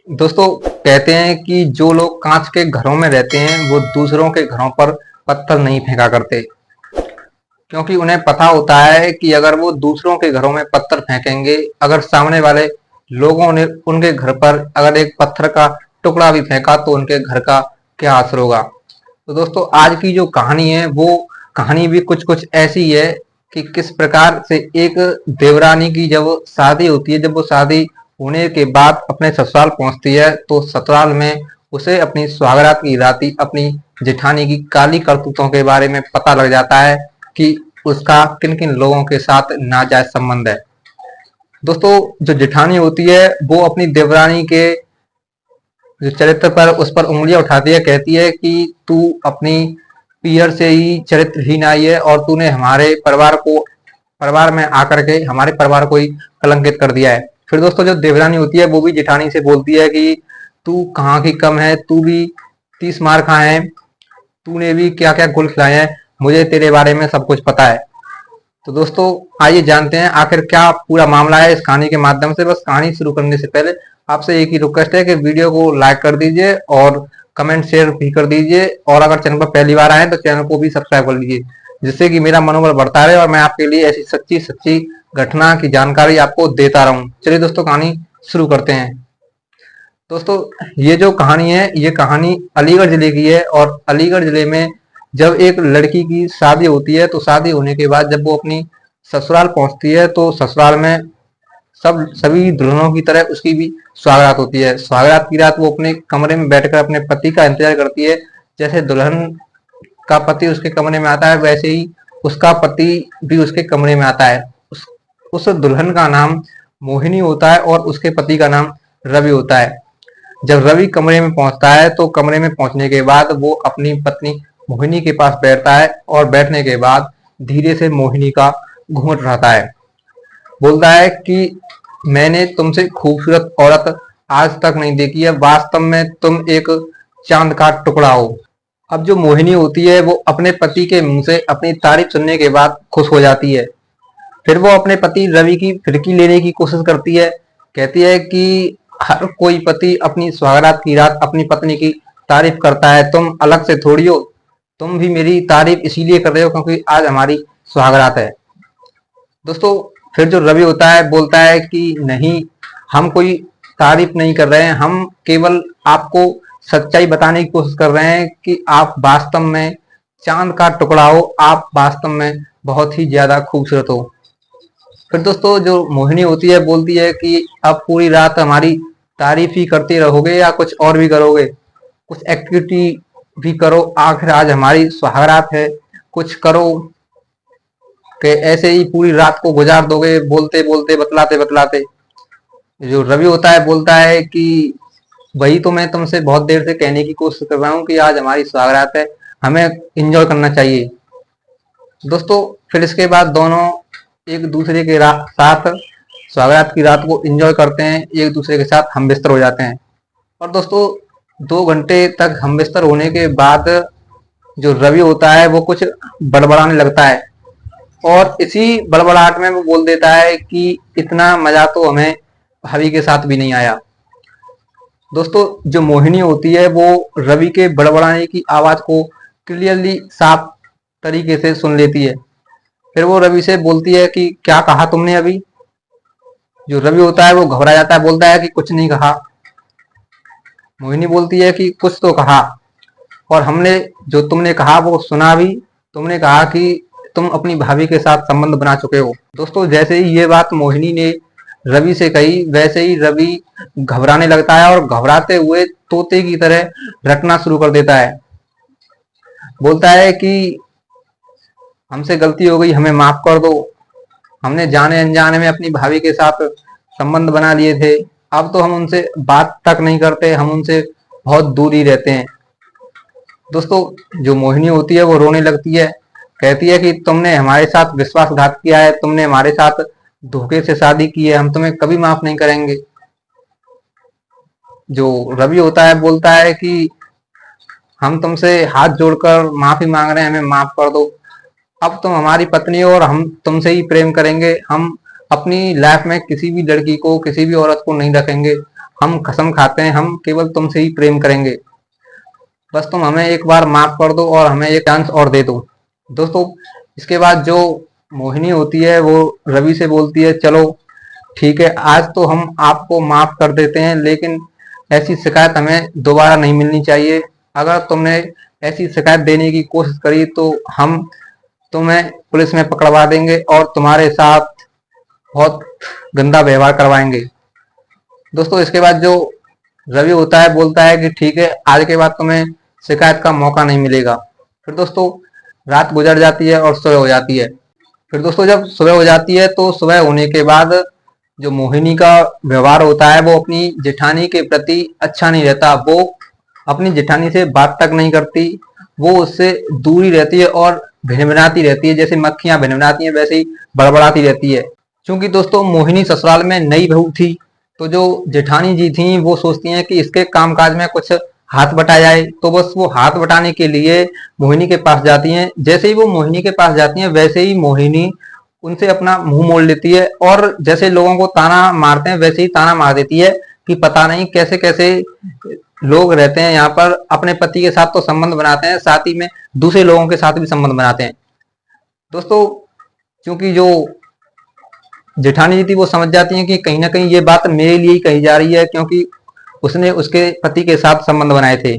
दोस्तों, कहते हैं कि जो लोग कांच के घरों में रहते हैं वो दूसरों के घरों पर पत्थर नहीं फेंका करते, क्योंकि उन्हें पता होता है कि अगर वो दूसरों के घरों में पत्थर फेंकेंगे, अगर सामने वाले लोगों ने उनके घर पर अगर एक पत्थर का टुकड़ा भी फेंका तो उनके घर का क्या असर होगा। तो दोस्तों, आज की जो कहानी है वो कहानी भी कुछ कुछ ऐसी है कि किस प्रकार से एक देवरानी की जब शादी होती है, जब वो शादी होने के बाद अपने ससुराल पहुंचती है तो ससुराल में उसे अपनी सुहागरात की राती अपनी जेठानी की काली करतूतों के बारे में पता लग जाता है कि उसका किन किन लोगों के साथ नाजायज संबंध है। दोस्तों, जो जेठानी होती है वो अपनी देवरानी के जो चरित्र पर उस पर उंगलियां उठाती है, कहती है कि तू अपनी पीहर से ही चरित्रहीन आई है और तूने हमारे परिवार में आकर के हमारे परिवार को ही कलंकित कर दिया है। फिर दोस्तों, जो देवरानी होती है वो भी जेठानी से बोलती है कि तू कहाँ की कम है, तू भी 30 मार खाए हैं, तूने भी क्या क्या गुल खिलाए हैं, मुझे तेरे बारे में सब कुछ पता है। तो दोस्तों, आइए जानते हैं आखिर क्या पूरा मामला है इस कहानी के माध्यम से। बस कहानी शुरू करने से पहले आपसे एक ही रिक्वेस्ट है कि वीडियो को लाइक कर दीजिए और कमेंट शेयर भी कर दीजिए, और अगर चैनल पर पहली बार आए तो चैनल को भी सब्सक्राइब कर लीजिए, जिससे कि मेरा मनोबल बढ़ता रहे और मैं आपके लिए ऐसी सच्ची सच्ची घटना की जानकारी आपको देता रहूं। चलिए दोस्तों, कहानी शुरू करते हैं। दोस्तों, ये जो कहानी है ये कहानी अलीगढ़ जिले की है, और अलीगढ़ जिले में जब एक लड़की की शादी होती है तो शादी होने के बाद जब वो अपनी ससुराल पहुंचती है तो ससुराल में सभी दुल्हनों की तरह उसकी भी सुहागरात होती है। सुहागरात की रात वो अपने कमरे में बैठकर अपने पति का इंतजार करती है। जैसे दुल्हन का पति उसके कमरे में आता है वैसे ही उसका पति भी उसके कमरे में आता है। उस दुल्हन का नाम मोहिनी होता है और उसके पति का नाम रवि होता है। जब रवि कमरे में पहुंचता है तो कमरे में पहुंचने के बाद वो अपनी पत्नी मोहिनी के पास बैठता है और बैठने के बाद धीरे से मोहिनी का घूंघट उठाता है। बोलता है कि मैंने तुमसे खूबसूरत औरत आज तक नहीं देखी है, वास्तव में तुम एक चांद का टुकड़ा हो। अब जो मोहिनी होती है वो अपने पति के मुंह से अपनी तारीफ सुनने के बाद खुश हो जाती है। फिर वो अपने पति रवि की फिरकी लेने की कोशिश करती है। कहती है कि हर कोई पति अपनी सुहागरात की रात अपनी पत्नी की तारीफ करता है, तुम अलग से थोड़ी हो, तुम भी मेरी तारीफ इसीलिए कर रहे हो क्योंकि आज हमारी सुहागरात है। दोस्तों, फिर जो रवि होता है बोलता है कि नहीं, हम कोई तारीफ नहीं कर रहे हैं, हम केवल आपको सच्चाई बताने की कोशिश कर रहे हैं कि आप वास्तव में चांद का टुकड़ा हो, आप वास्तव में बहुत ही ज्यादा खूबसूरत हो। फिर दोस्तों, जो मोहिनी होती है बोलती है कि अब पूरी रात हमारी तारीफ ही करते रहोगे या कुछ और भी करोगे, कुछ एक्टिविटी भी करो, आखिर आज हमारी सुहागरात है, कुछ करो कि ऐसे ही पूरी रात को गुजार दोगे बोलते बोलते बतलाते बतलाते। जो रवि होता है बोलता है कि वही तो मैं तुमसे बहुत देर से कहने की कोशिश कर रहा हूँ कि आज हमारी सुहागरात है, हमें एंजॉय करना चाहिए। दोस्तों, फिर इसके बाद दोनों एक दूसरे के साथ सुहागरात की रात को एंजॉय करते हैं, एक दूसरे के साथ हम बिस्तर हो जाते हैं। और दोस्तों, 2 घंटे तक हम बिस्तर होने के बाद जो रवि होता है वो कुछ बड़बड़ाने लगता है, और इसी बड़बड़ाहट में वो बोल देता है कि इतना मजा तो हमें भाभी के साथ भी नहीं आया। दोस्तों, जो मोहिनी होती है वो रवि के बड़बड़ाने की आवाज को क्लियरली साफ तरीके से सुन लेती है। फिर वो रवि से बोलती है कि क्या कहा तुमने अभी। जो रवि होता है वो घबरा जाता है, बोलता है कि कुछ नहीं कहा। मोहिनी बोलती है कि कुछ तो कहा, और हमने जो तुमने कहा वो सुना भी। तुमने कहा कि तुम अपनी भाभी के साथ संबंध बना चुके हो। दोस्तों, जैसे ही ये बात मोहिनी ने रवि से कही वैसे ही रवि घबराने लगता है और घबराते हुए तोते की तरह रटना शुरू कर देता है। बोलता है कि हमसे गलती हो गई, हमें माफ कर दो, हमने जाने अनजाने में अपनी भाभी के साथ संबंध बना लिए थे, अब तो हम उनसे बात तक नहीं करते, हम उनसे बहुत दूर ही रहते हैं। दोस्तों, जो मोहिनी होती है वो रोने लगती है, कहती है कि तुमने हमारे साथ विश्वासघात किया है, तुमने हमारे साथ धोखे से शादी की है, हम तुम्हें कभी माफ नहीं करेंगे। जो रवि होता है बोलता है कि हम तुमसे हाथ जोड़कर माफी मांग रहे हैं, हमें माफ कर दो, अब तुम हमारी पत्नी हो और हम तुमसे ही प्रेम करेंगे, हम अपनी लाइफ में किसी भी लड़की को किसी भी औरत को नहीं रखेंगे, हम कसम खाते हैं हम केवल तुमसे ही प्रेम करेंगे, बस तुम हमें एक बार माफ कर दो और हमें एक चांस और दे दो। दोस्तों इसके बाद जो मोहिनी होती है वो रवि से बोलती है चलो ठीक है, आज तो हम आपको माफ कर देते हैं, लेकिन ऐसी शिकायत हमें दोबारा नहीं मिलनी चाहिए। अगर तुमने ऐसी शिकायत देने की कोशिश करी तो हम तुम्हें पुलिस में पकड़वा देंगे और तुम्हारे साथ बहुत गंदा व्यवहार करवाएंगे। दोस्तों इसके बाद जो रवि होता है बोलता है कि ठीक है, आज के बाद तुम्हें शिकायत का मौका नहीं मिलेगा। फिर दोस्तों रात गुजर जाती है और सुबह हो जाती है। फिर दोस्तों जब सुबह हो जाती है तो सुबह होने के बाद जो मोहिनी का व्यवहार होता है वो अपनी जेठानी के प्रति अच्छा नहीं रहता। वो अपनी जेठानी से बात तक नहीं करती, वो उससे दूरी रहती है और भिनभिनाती रहती है, जैसे मक्खियां भिनभिनाती हैं वैसे ही बड़बड़ाती रहती है। क्योंकि दोस्तों मोहिनी ससुराल में नई बहू थी, तो जो जेठानी जी थी वो सोचती हैं कि इसके कामकाज में कुछ हाथ बटाया जाए, तो बस वो हाथ बटाने के लिए मोहिनी के पास जाती हैं। जैसे ही वो मोहिनी के पास जाती हैं वैसे ही मोहिनी उनसे अपना मुंह मोड़ लेती है और जैसे लोगों को ताना मारते हैं वैसे ही ताना मार देती है कि पता नहीं कैसे कैसे लोग रहते हैं यहाँ पर, अपने पति के साथ तो संबंध बनाते हैं, साथ ही में दूसरे लोगों के साथ भी संबंध बनाते हैं। दोस्तों क्योंकि जो जेठानी जी थी वो समझ जाती हैं कि कहीं ना कहीं ये बात मेरे लिए ही कही जा रही है, क्योंकि उसने उसके पति के साथ संबंध बनाए थे।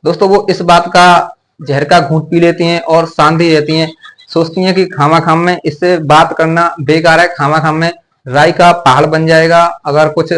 दोस्तों वो इस बात का जहर का घूंट पी लेती हैं और शांति रहती हैं, सोचती हैं कि खामा खाम में इससे बात करना बेकार है, खामा खाम में राई का पहाड़ बन जाएगा, अगर कुछ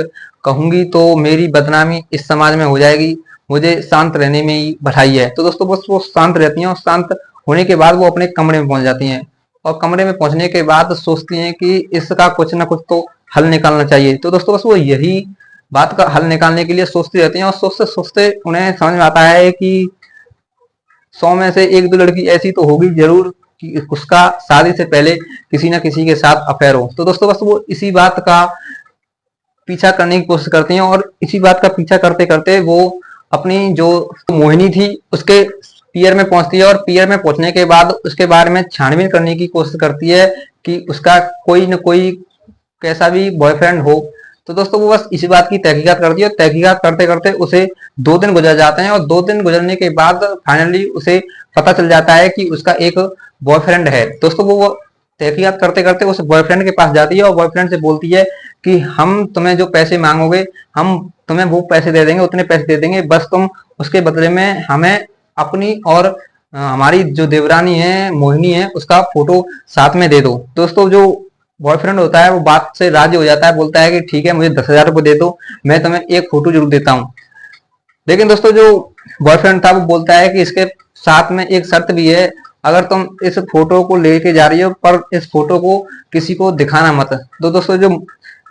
कहूंगी तो मेरी बदनामी इस समाज में हो जाएगी, मुझे शांत रहने में ही भलाई है। तो दोस्तों बस वो शांत रहती हैं और शांत होने के बाद वो अपने कमरे में पहुंच जाती हैं और कमरे में पहुंचने के बाद सोचती हैं कि इसका कुछ ना कुछ तो हल निकालना चाहिए। तो दोस्तों बस वो यही बात का हल निकालने के लिए सोचती रहती हैं और सोचते सोचते उन्हें समझ में आता है कि 100 में से एक दो लड़की ऐसी तो होगी जरूर कि उसका शादी से पहले किसी ना किसी के साथ अफेयर हो। तो दोस्तों बस वो इसी बात का पीछा करने की कोशिश करती हैं और इसी बात का पीछा करते करते वो अपनी जो मोहिनी थी उसके पियर में पहुंचती है और पियर में पहुंचने के बाद उसके बारे में छानबीन करने की कोशिश करती है कि उसका कोई न कोई कैसा भी बॉयफ्रेंड हो। तो दोस्तों वो बस इसी बात की तहकीकात करती है और तहकीकात करते करते उसे 2 दिन गुजर जाते हैं और 2 दिन गुजरने के बाद फाइनली उसे पता चल जाता है कि उसका एक बॉयफ्रेंड है। दोस्तों वो तहकीकात करते करते उस बॉयफ्रेंड के पास जाती है और बॉयफ्रेंड से बोलती है कि हम तुम्हें जो पैसे मांगोगे हम तुम्हें वो पैसे दे देंगे, उतने पैसे दे देंगे, बस तुम उसके बदले में हमें अपनी और हमारी जो देवरानी है मोहिनी है उसका फोटो साथ में दे दो। दोस्तों जो बॉयफ्रेंड होता है वो बात से राजी हो जाता है, बोलता है कि ठीक है मुझे 10,000 रुपये दे दो, मैं तुम्हें एक फोटो जरूर देता हूँ। लेकिन दोस्तों जो बॉयफ्रेंड था वो बोलता है कि इसके साथ में एक शर्त भी है, अगर तुम इस फोटो को लेके जा रही हो पर इस फोटो को किसी को दिखाना मत। तो दोस्तों जो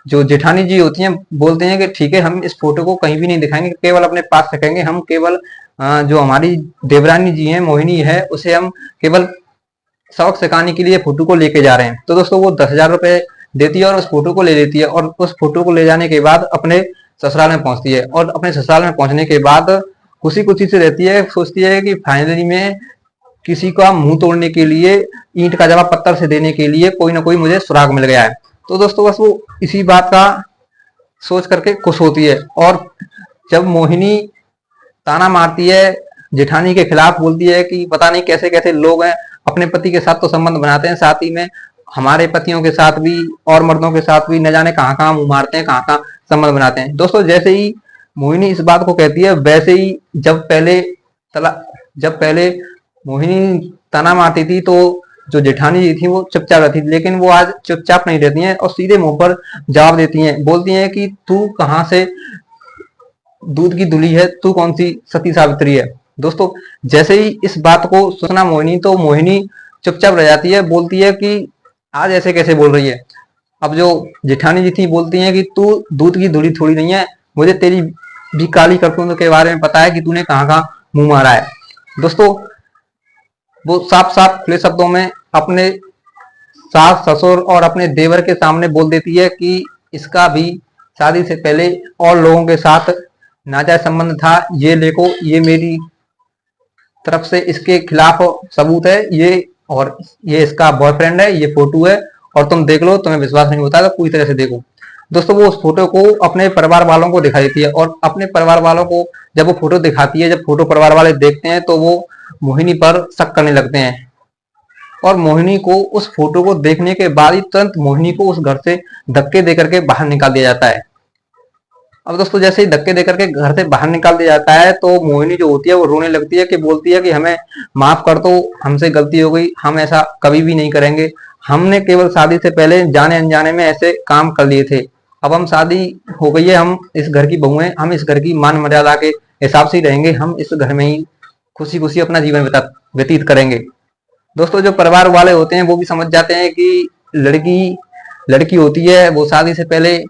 जो जेठानी जी होती हैं बोलते हैं कि ठीक है हम इस फोटो को कहीं भी नहीं दिखाएंगे, केवल अपने पास रखेंगे, हम केवल जो हमारी देवरानी जी हैं मोहिनी है उसे हम केवल सबक सिखाने के लिए फोटो को लेके जा रहे हैं। तो दोस्तों वो 10,000 रुपए देती है और उस फोटो को ले लेती है और उस फोटो को ले जाने के बाद अपने ससुराल में पहुंचती है और अपने ससुराल में पहुंचने के बाद खुशी खुशी से रहती है, सोचती है कि फाइनली में किसी का मुंह तोड़ने के लिए ईंट का जवाब पत्थर से देने के लिए कोई ना कोई मुझे सुराग मिल गया है। तो दोस्तों बस वो इसी बात का सोच करके खुश होती है और जब मोहिनी ताना मारती है जेठानी के खिलाफ, बोलती है कि पता नहीं कैसे कैसे लोग हैं अपने पति के साथ तो संबंध बनाते हैं, साथ ही में हमारे पतियों के साथ भी और मर्दों के साथ भी न जाने कहाँ कहाँ मुंह मारते हैं, कहाँ कहाँ संबंध बनाते हैं। दोस्तों जैसे ही मोहिनी इस बात को कहती है वैसे ही जब पहले मोहिनी ताना मारती थी तो जो जेठानी जी थी वो चुपचाप रहती थी, लेकिन वो आज चुपचाप नहीं रहती हैं और सीधे मुंह पर जवाब देती हैं, बोलती हैं कि तू कहाँ से दूध की धुली है, तू कौन सी सती सावित्री है। दोस्तों जैसे ही इस बात को सुना मोहिनी तो मोहिनी चुपचाप रह जाती है, बोलती है कि आज ऐसे कैसे बोल रही है। अब जो जेठानी जी थी बोलती हैं कि तू दूध की धुली थोड़ी नहीं है, मुझे तेरी भी काली करतूतों के बारे में पता है कि तूने कहाँ कहाँ मुंह मारा है। दोस्तों वो साफ साफ खुले शब्दों में अपने सास ससुर और अपने देवर के सामने बोल देती है कि इसका भी शादी से पहले और लोगों के साथ नाजायज संबंध था, ये देखो ये मेरी तरफ से इसके खिलाफ सबूत है, ये और ये इसका बॉयफ्रेंड है, ये फोटो है और तुम देख लो, तुम्हें विश्वास नहीं होता तो पूरी तरह से देखो। दोस्तों वो उस फोटो को अपने परिवार वालों को दिखा देती है, और अपने परिवार वालों को जब वो फोटो दिखाती है, जब फोटो परिवार वाले देखते हैं तो वो मोहिनी पर शक करने लगते हैं, और मोहिनी को उस फोटो को देखने के बाद ही तुरंत मोहिनी को उस घर से धक्के देकर के बाहर निकाल दिया जाता है। अब दोस्तों जैसे ही धक्के देकर के घर से बाहर निकाल दिया जाता है तो मोहिनी जो होती है वो रोने लगती है, कि बोलती है कि हमें माफ कर दो, हमसे गलती हो गई, हम ऐसा कभी भी नहीं करेंगे, हमने केवल शादी से पहले जाने अनजाने में ऐसे काम कर लिए थे, अब हम शादी हो गई है, हम इस घर की बहू हैं, हम इस घर की मान मर्यादा के हिसाब से ही रहेंगे, हम इस घर में ही खुशी खुशी अपना जीवन व्यतीत करेंगे। दोस्तों जो परिवार वाले होते हैं वो भी समझ जाते हैं कि लड़की होती है, वो शादी से पहले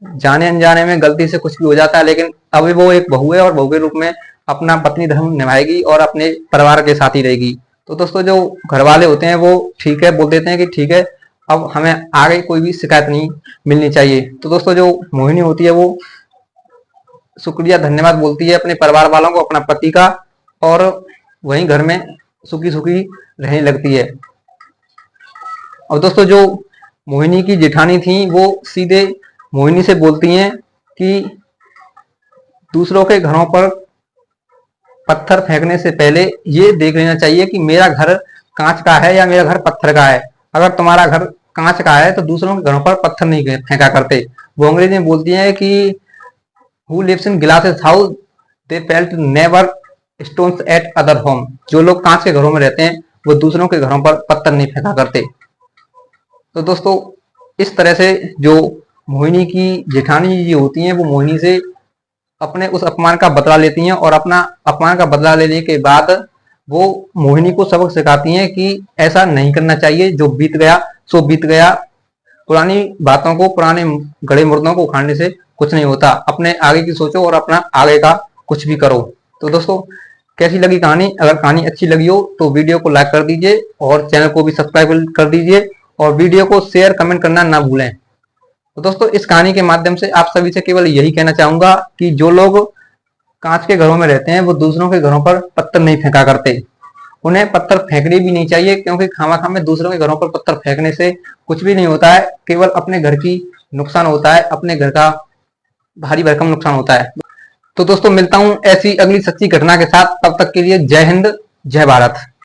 जाने अनजाने में गलती से कुछ भी हो जाता है, लेकिन अभी वो एक बहू है और बहू के रूप में अपना पत्नी धर्म निभाएगी और अपने परिवार के साथ ही रहेगी। तो दोस्तों जो घर वाले होते हैं वो ठीक है बोल देते हैं कि ठीक है, अब हमें आगे कोई भी शिकायत नहीं मिलनी चाहिए। तो दोस्तों जो मोहिनी होती है वो शुक्रिया धन्यवाद बोलती है अपने परिवार वालों को, अपना पति का, और वहीं घर में सुखी सुखी रहने लगती है। और दोस्तों जो मोहिनी की जेठानी थी वो सीधे मोहिनी से बोलती हैं कि दूसरों के घरों पर पत्थर फेंकने से पहले ये देख लेना चाहिए कि मेरा घर कांच का है या मेरा घर पत्थर का है। अगर तुम्हारा घर कांच का है तो दूसरों के घरों पर पत्थर नहीं फेंका करते। वो अंग्रेजी में बोलती हैं कि who lives in glasses house they felt never stones at other home. जो लोग कांच के घरों में रहते हैं वो दूसरों के घरों पर पत्थर नहीं फेंका करते। तो दोस्तों इस तरह से जो मोहिनी की जेठानी जी होती हैं वो मोहिनी से अपने उस अपमान का बदला लेती हैं, और अपना अपमान का बदला लेने के बाद वो मोहिनी को सबक सिखाती हैं कि ऐसा नहीं करना चाहिए, जो बीत गया सो बीत गया, पुरानी बातों को, पुराने गड़े मुर्दों को उखाड़ने से कुछ नहीं होता, अपने आगे की सोचो और अपना आगे का कुछ भी करो। तो दोस्तों कैसी लगी कहानी? अगर कहानी अच्छी लगी हो तो वीडियो को लाइक कर दीजिए और चैनल को भी सब्सक्राइब कर दीजिए, और वीडियो को शेयर कमेंट करना ना भूलें। तो दोस्तों इस कहानी के माध्यम से आप सभी से केवल यही कहना चाहूंगा कि जो लोग कांच के घरों में रहते हैं वो दूसरों के घरों पर पत्थर नहीं फेंका करते। उन्हें पत्थर फेंकने भी नहीं चाहिए, क्योंकि खामखा में दूसरों के घरों पर पत्थर फेंकने से कुछ भी नहीं होता है, केवल अपने घर की नुकसान होता है, अपने घर का भारी भरकम नुकसान होता है। तो दोस्तों मिलता हूं ऐसी अगली सच्ची घटना के साथ, तब तक के लिए जय हिंद जय भारत।